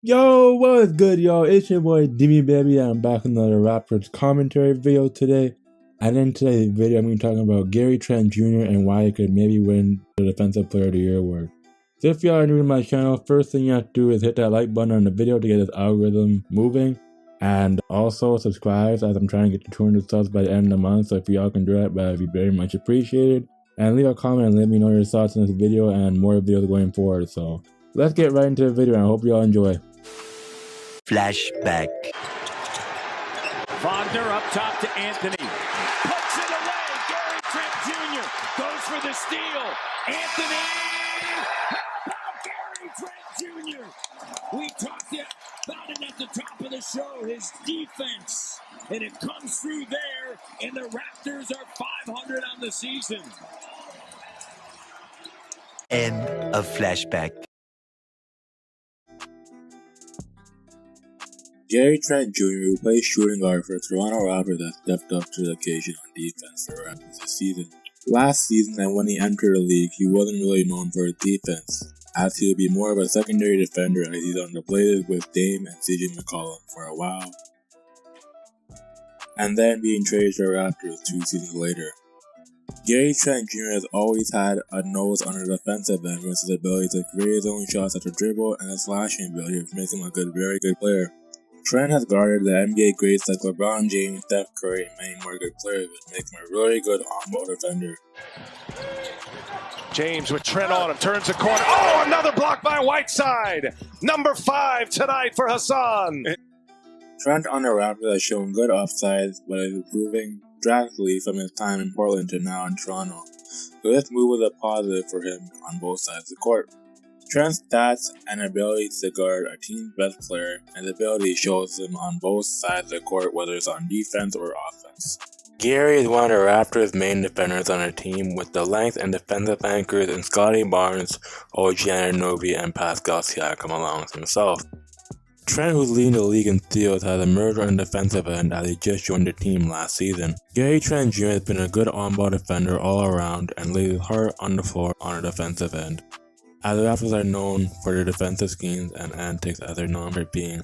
Yo, what's good, y'all? It's your boy Dimmy Baby, and I'm back with another Raptors commentary video today. And in today's video, I'm going to be talking about Gary Trent Jr. and why he could maybe win the Defensive Player of the Year award. So if y'all are new to my channel, first thing you have to do is hit that like button on the video to get this algorithm moving. And also subscribe, as I'm trying to get to 200 subs by the end of the month. So if y'all can do that, that would be very much appreciated. And leave a comment and let me know your thoughts on this video and more videos going forward. So let's get right into the video, and I hope y'all enjoy. Flashback. Wagner up top to Anthony. Puts it away. Gary Trent Jr. goes for the steal. Anthony. How about Gary Trent Jr.? We talked about it at the top of the show. His defense. And it comes through there. And the Raptors are 500 on the season. End of flashback. Gary Trent Jr., who plays shooting guard for the Toronto Raptors, has stepped up to the occasion on defense for the Raptors this season. Last season, and when he entered the league, he wasn't really known for his defense, as he would be more of a secondary defender as he's on the Blazers with Dame and McCollum for a while, and then being traded to the Raptors 2 seasons later. Gary Trent Jr. has always had a nose on the defensive end with his ability to create his own shots at the dribble and his slashing ability, which makes him a very good player. Trent has guarded the NBA greats like LeBron James, Steph Curry, and many more good players, which makes him a really good on-ball defender. James with Trent on him, turns the corner. Oh, another block by Whiteside. Number 5 tonight for Hassan. Trent on the Raptors has shown good upside, but is improving drastically from his time in Portland to now in Toronto. So this move was a positive for him on both sides of the court. Trent's stats and ability to guard a team's best player, and his ability shows him on both sides of the court, whether it's on defense or offense. Gary is one of the Raptors' main defenders on the team, with the length and defensive anchors in Scotty Barnes, OG Anunoby, and Pascal Siakam along with himself. Trent, who's leading the league in steals, has emerged on the defensive end as he just joined the team last season. Gary Trent Jr. has been a good on-ball defender all around and lays his heart on the floor on the defensive end, as the Raptors are known for their defensive schemes and antics, as they're known for being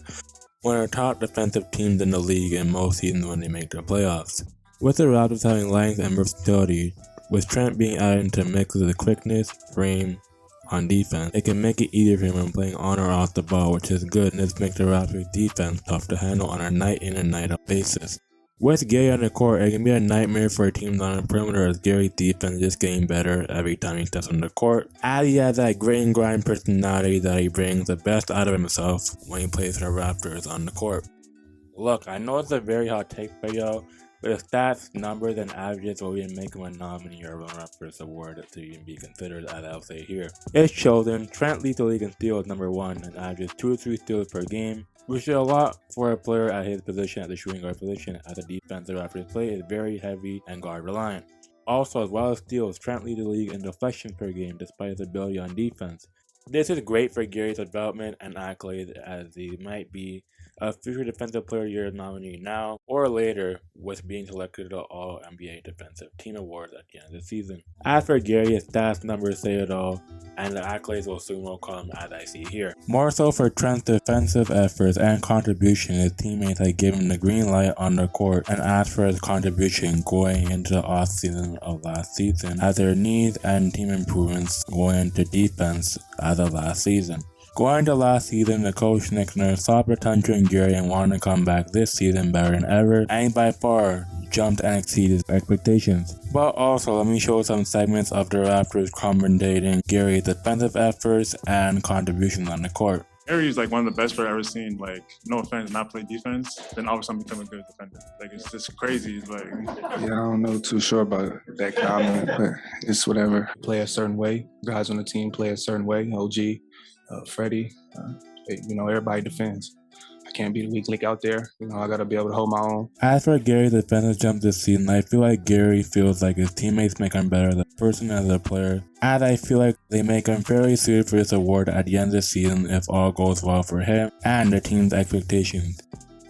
one of the top defensive teams in the league in most seasons when they make the playoffs. With the Raptors having length and versatility, with Trent being added into the mix with the quickness, frame on defense, it can make it easier for him when playing on or off the ball, which is good, and this makes the Raptors defense tough to handle on a night in and night out basis. With Gary on the court, it can be a nightmare for teams on the perimeter, as Gary's defense is just getting better every time he steps on the court, as he has that grit and grind personality that he brings the best out of himself when he plays for the Raptors on the court. Look, I know it's a very hot take for y'all, but his stats, numbers, and averages will even make him a nominee or runner-up for this award to even be considered, as I'll say here. It's chosen. Trent leads the league in steals number 1 and averages 2 to 3 steals per game, which is a lot for a player at his position, at the shooting guard position, as the defensive Raptors play is very heavy and guard reliant. Also, as well as steals, Trent leads the league in deflections per game despite his ability on defense. This is great for Gary's development and accolades, as he might be a future Defensive Player of the Year nominee now or later, with being selected to All-NBA Defensive Team Awards at the end of the season. As for Gary, his stats numbers say it all, and the accolades will soon come, as I see here. More so for Trent's defensive efforts and contribution, his teammates had given him the green light on the court, and as for his contribution going into the off-season of last season, as their needs and team improvements going into defense as of last season. Going into last season, the coach Nick Nurse saw potential in Gary and wanted to come back this season better than ever, and he by far jumped and exceeded expectations. But also, let me show some segments of the Raptors commendating Gary's defensive efforts and contributions on the court. Gary's like one of the best players I've ever seen. Like, no offense, not play defense, then all of a sudden become a good defender. Like, it's just crazy. It's like, yeah, I don't know too sure about that comment, but it's whatever. Play a certain way. Guys on the team play a certain way. OG, Freddie, everybody defends. I can't be the weak link out there. I got to be able to hold my own. As for Gary's defensive jump this season, I feel like Gary feels like his teammates make him better as a person and as a player, and I feel like they make him fairly suited for this award at the end of the season if all goes well for him and the team's expectations.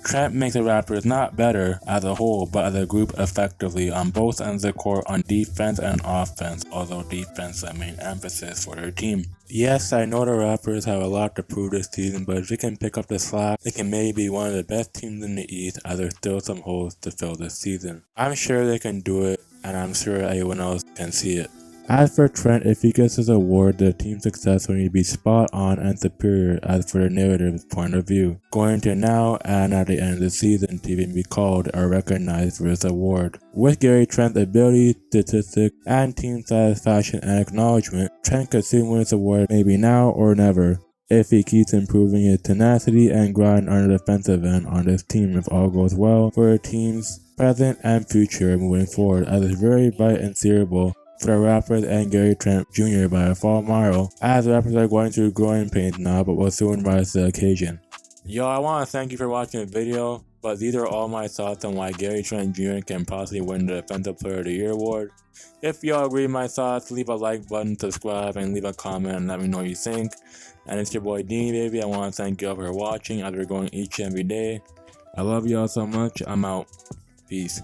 Trent makes the Raptors not better as a whole, but as a group effectively on both ends of the court on defense and offense, although defense is the main emphasis for their team. Yes, I know the Raptors have a lot to prove this season, but if they can pick up the slack, they can maybe be one of the best teams in the East, as there's still some holes to fill this season. I'm sure they can do it, and I'm sure everyone else can see it. As for Trent, if he gets his award, the team's success will need to be spot on and superior as for the narrative's point of view, going to now and at the end of the season to even be called or recognized for this award. With Gary Trent's ability, statistics, and team satisfaction and acknowledgement, Trent could soon win this award maybe now or never, if he keeps improving his tenacity and grind on the defensive end on this team if all goes well for the team's present and future moving forward, as it's very bright and seeable for the Raptors and Gary Trent Jr. by a far mile, as the Raptors are going through growing pains now but will soon rise to the occasion. Yo, I want to thank you for watching the video, but these are all my thoughts on why Gary Trent Jr. can possibly win the Defensive Player of the Year award. If y'all agree with my thoughts, leave a like button, subscribe, and leave a comment and let me know what you think. And it's your boy Dean, baby. I want to thank y'all for watching as we're going each and every day. I love y'all so much. I'm out. Peace.